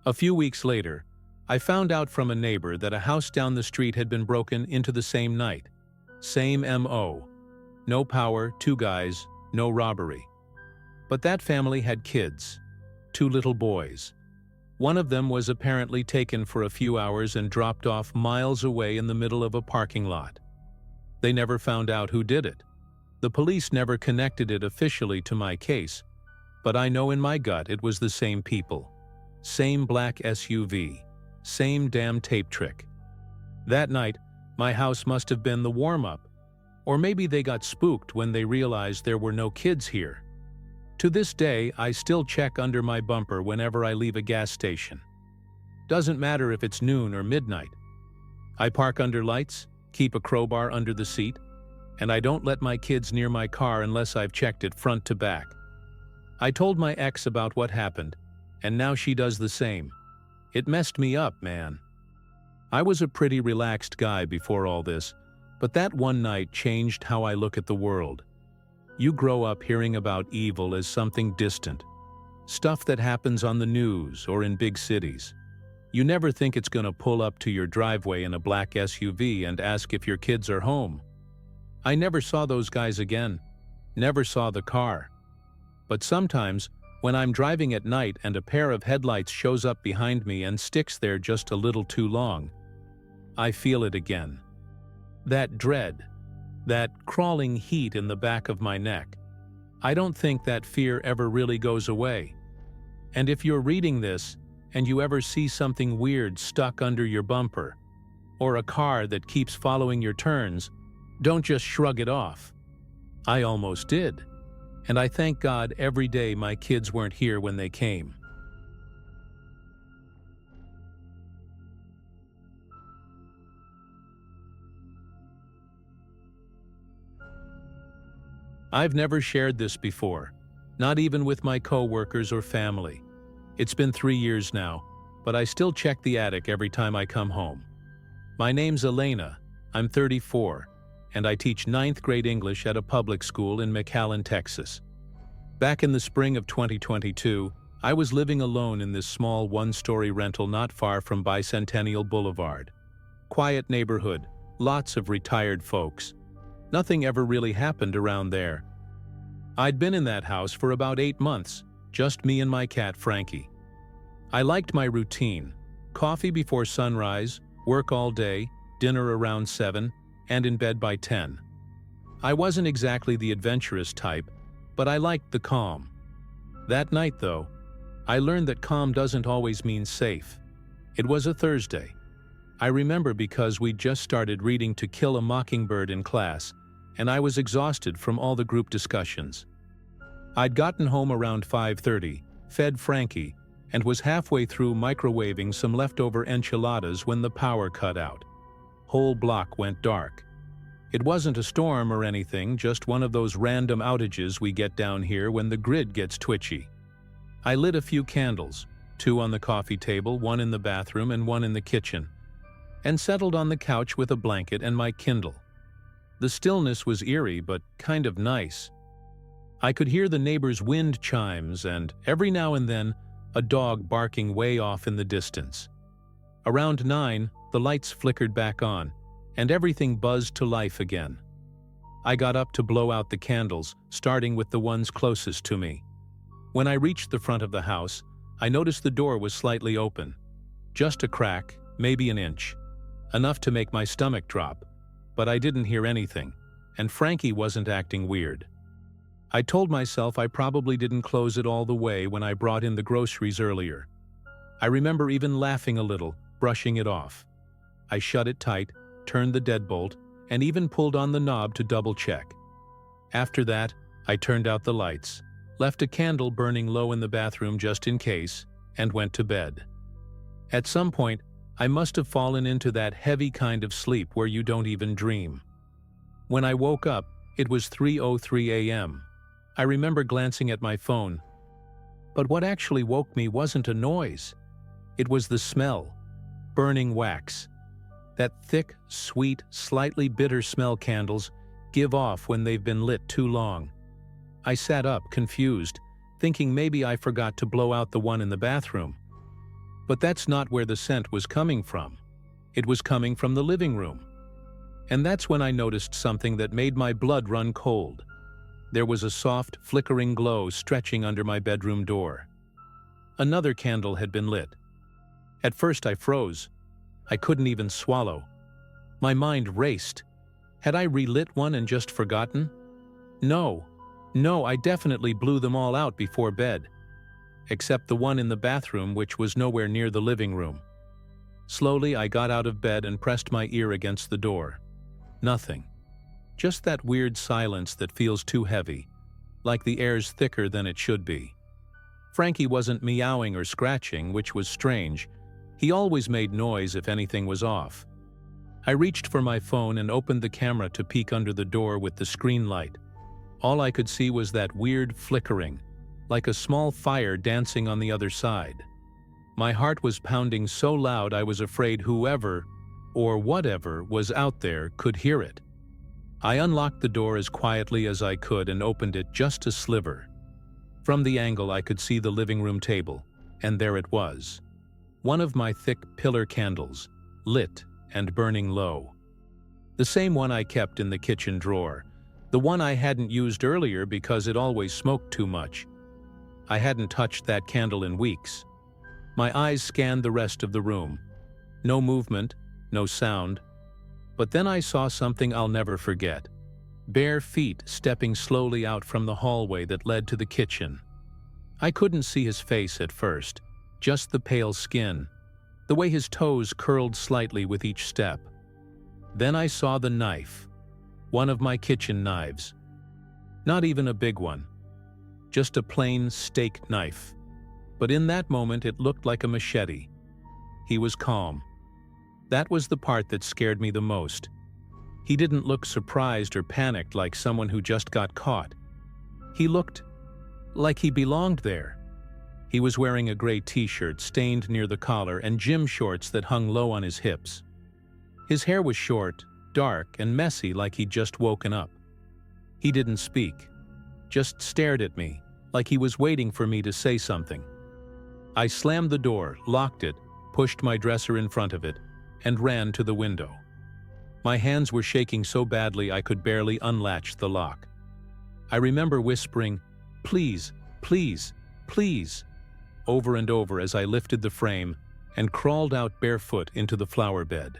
A few weeks later, I found out from a neighbor that a house down the street had been broken into the same night. Same MO. No power, 2 guys, no robbery. But that family had kids, 2 little boys. One of them was apparently taken for a few hours and dropped off miles away in the middle of a parking lot. They never found out who did it. The police never connected it officially to my case, but I know in my gut it was the same people. Same black SUV. Same damn tape trick. That night, my house must have been the warm-up, or maybe they got spooked when they realized there were no kids here. To this day, I still check under my bumper whenever I leave a gas station. Doesn't matter if it's noon or midnight. I park under lights, keep a crowbar under the seat, and I don't let my kids near my car unless I've checked it front to back. I told my ex about what happened, and now she does the same. It messed me up, man. I was a pretty relaxed guy before all this, but that one night changed how I look at the world. You grow up hearing about evil as something distant, stuff that happens on the news or in big cities. You never think it's gonna pull up to your driveway in a black SUV and ask if your kids are home. I never saw those guys again, never saw the car. But sometimes, when I'm driving at night and a pair of headlights shows up behind me and sticks there just a little too long, I feel it again. That dread, that crawling heat in the back of my neck. I don't think that fear ever really goes away. And if you're reading this and you ever see something weird stuck under your bumper, or a car that keeps following your turns, don't just shrug it off. I almost did. And I thank God every day my kids weren't here when they came. I've never shared this before, not even with my co-workers or family. It's been 3 years now, but I still check the attic every time I come home. My name's Elena, I'm 34, and I teach 9th grade English at a public school in McAllen, Texas. Back in the spring of 2022, I was living alone in this small 1-story rental not far from Bicentennial Boulevard. Quiet neighborhood, lots of retired folks. Nothing ever really happened around there. I'd been in that house for about 8 months, just me and my cat Frankie. I liked my routine: coffee before sunrise, work all day, dinner around 7, and in bed by 10. I wasn't exactly the adventurous type, but I liked the calm. That night, though, I learned that calm doesn't always mean safe. It was a Thursday. I remember because we'd just started reading To Kill a Mockingbird in class, and I was exhausted from all the group discussions. I'd gotten home around 5:30, fed Frankie, and was halfway through microwaving some leftover enchiladas when the power cut out. Whole block went dark. It wasn't a storm or anything, just one of those random outages we get down here when the grid gets twitchy. I lit a few candles, 2 on the coffee table, 1 in the bathroom and 1 in the kitchen, and settled on the couch with a blanket and my Kindle. The stillness was eerie but kind of nice. I could hear the neighbors' wind chimes and, every now and then, a dog barking way off in the distance. Around 9, the lights flickered back on, and everything buzzed to life again. I got up to blow out the candles, starting with the ones closest to me. When I reached the front of the house, I noticed the door was slightly open. Just a crack, maybe an inch. Enough to make my stomach drop, but I didn't hear anything, and Frankie wasn't acting weird. I told myself I probably didn't close it all the way when I brought in the groceries earlier. I remember even laughing a little, brushing it off. I shut it tight, turned the deadbolt, and even pulled on the knob to double-check. After that, I turned out the lights, left a candle burning low in the bathroom just in case, and went to bed. At some point, I must have fallen into that heavy kind of sleep where you don't even dream. When I woke up, it was 3:03 a.m. I remember glancing at my phone. But what actually woke me wasn't a noise. It was the smell. Burning wax. That thick, sweet, slightly bitter smell candles give off when they've been lit too long. I sat up, confused, thinking maybe I forgot to blow out the one in the bathroom. But that's not where the scent was coming from. It was coming from the living room. And that's when I noticed something that made my blood run cold. There was a soft, flickering glow stretching under my bedroom door. Another candle had been lit. At first I froze. I couldn't even swallow. My mind raced. Had I relit one and just forgotten? No, I definitely blew them all out before bed. Except the one in the bathroom, which was nowhere near the living room. Slowly I got out of bed and pressed my ear against the door. Nothing. Just that weird silence that feels too heavy, like the air's thicker than it should be. Frankie wasn't meowing or scratching, which was strange. He always made noise if anything was off. I reached for my phone and opened the camera to peek under the door with the screen light. All I could see was that weird flickering, like a small fire dancing on the other side. My heart was pounding so loud I was afraid whoever, or whatever, was out there could hear it. I unlocked the door as quietly as I could and opened it just a sliver. From the angle I could see the living room table, and there it was. One of my thick pillar candles, lit and burning low. The same one I kept in the kitchen drawer, the one I hadn't used earlier because it always smoked too much. I hadn't touched that candle in weeks. My eyes scanned the rest of the room. No movement, no sound. But then I saw something I'll never forget. Bare feet stepping slowly out from the hallway that led to the kitchen. I couldn't see his face at first, just the pale skin, the way his toes curled slightly with each step. Then I saw the knife, one of my kitchen knives. Not even a big one, just a plain steak knife. But in that moment it looked like a machete. He was calm. That was the part that scared me the most. He didn't look surprised or panicked like someone who just got caught. He looked like he belonged there. He was wearing a gray t-shirt stained near the collar and gym shorts that hung low on his hips. His hair was short, dark, and messy like he'd just woken up. He didn't speak, just stared at me, like he was waiting for me to say something. I slammed the door, locked it, pushed my dresser in front of it, and ran to the window. My hands were shaking so badly I could barely unlatch the lock. I remember whispering, "Please, please, please," over and over as I lifted the frame and crawled out barefoot into the flower bed.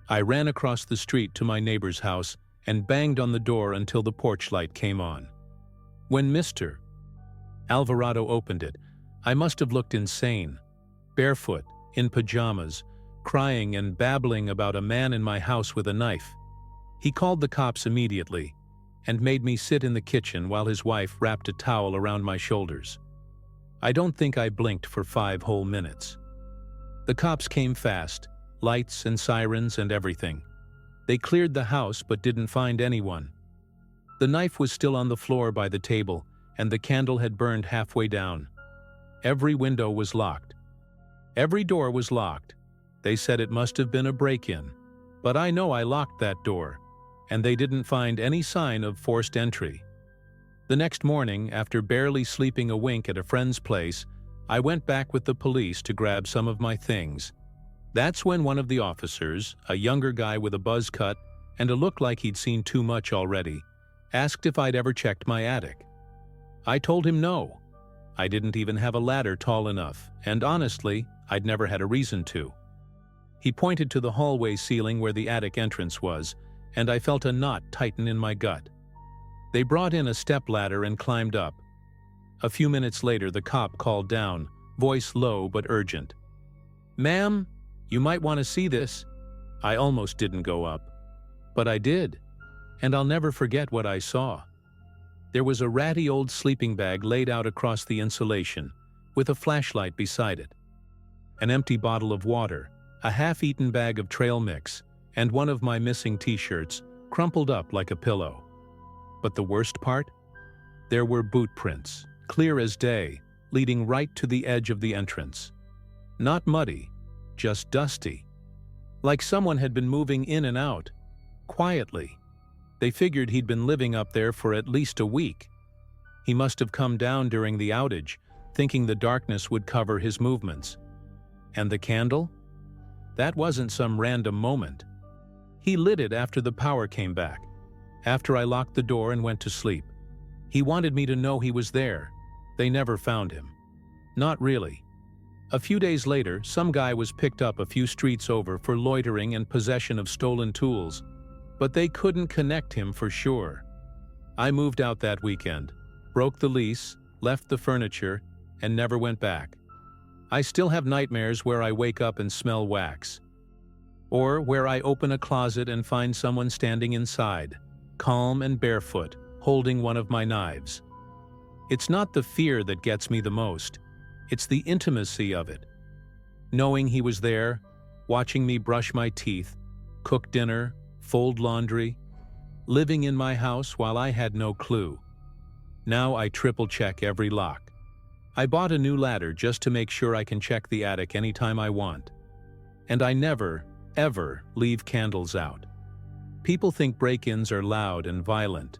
I ran across the street to my neighbor's house and banged on the door until the porch light came on. When Mr. Alvarado opened it. I must have looked insane. Barefoot, in pajamas, crying and babbling about a man in my house with a knife. He called the cops immediately and made me sit in the kitchen while his wife wrapped a towel around my shoulders. I don't think I blinked for 5 whole minutes. The cops came fast, lights and sirens and everything. They cleared the house but didn't find anyone. The knife was still on the floor by the table, and the candle had burned halfway down. Every window was locked. Every door was locked. They said it must have been a break-in, but I know I locked that door, and they didn't find any sign of forced entry. The next morning, after barely sleeping a wink at a friend's place, I went back with the police to grab some of my things. That's when one of the officers, a younger guy with a buzz cut and a look like he'd seen too much already, asked if I'd ever checked my attic. I told him no. I didn't even have a ladder tall enough, and honestly, I'd never had a reason to. He pointed to the hallway ceiling where the attic entrance was, and I felt a knot tighten in my gut. They brought in a stepladder and climbed up. A few minutes later, the cop called down, voice low but urgent. "Ma'am, you might want to see this." I almost didn't go up. But I did, and I'll never forget what I saw. There was a ratty old sleeping bag laid out across the insulation, with a flashlight beside it. An empty bottle of water, a half-eaten bag of trail mix, and one of my missing t-shirts, crumpled up like a pillow. But the worst part? There were boot prints, clear as day, leading right to the edge of the entrance. Not muddy, just dusty. Like someone had been moving in and out, quietly. They figured he'd been living up there for at least a week. He must have come down during the outage, thinking the darkness would cover his movements. And the candle? That wasn't some random moment. He lit it after the power came back, after I locked the door and went to sleep. He wanted me to know he was there. They never found him. Not really. A few days later, some guy was picked up a few streets over for loitering and possession of stolen tools, but they couldn't connect him for sure. I moved out that weekend, broke the lease, left the furniture, and never went back. I still have nightmares where I wake up and smell wax. Or where I open a closet and find someone standing inside, calm and barefoot, holding one of my knives. It's not the fear that gets me the most. It's the intimacy of it. Knowing he was there, watching me brush my teeth, cook dinner, fold laundry, living in my house while I had no clue. Now I triple-check every lock. I bought a new ladder just to make sure I can check the attic anytime I want. And I never, ever leave candles out. People think break-ins are loud and violent,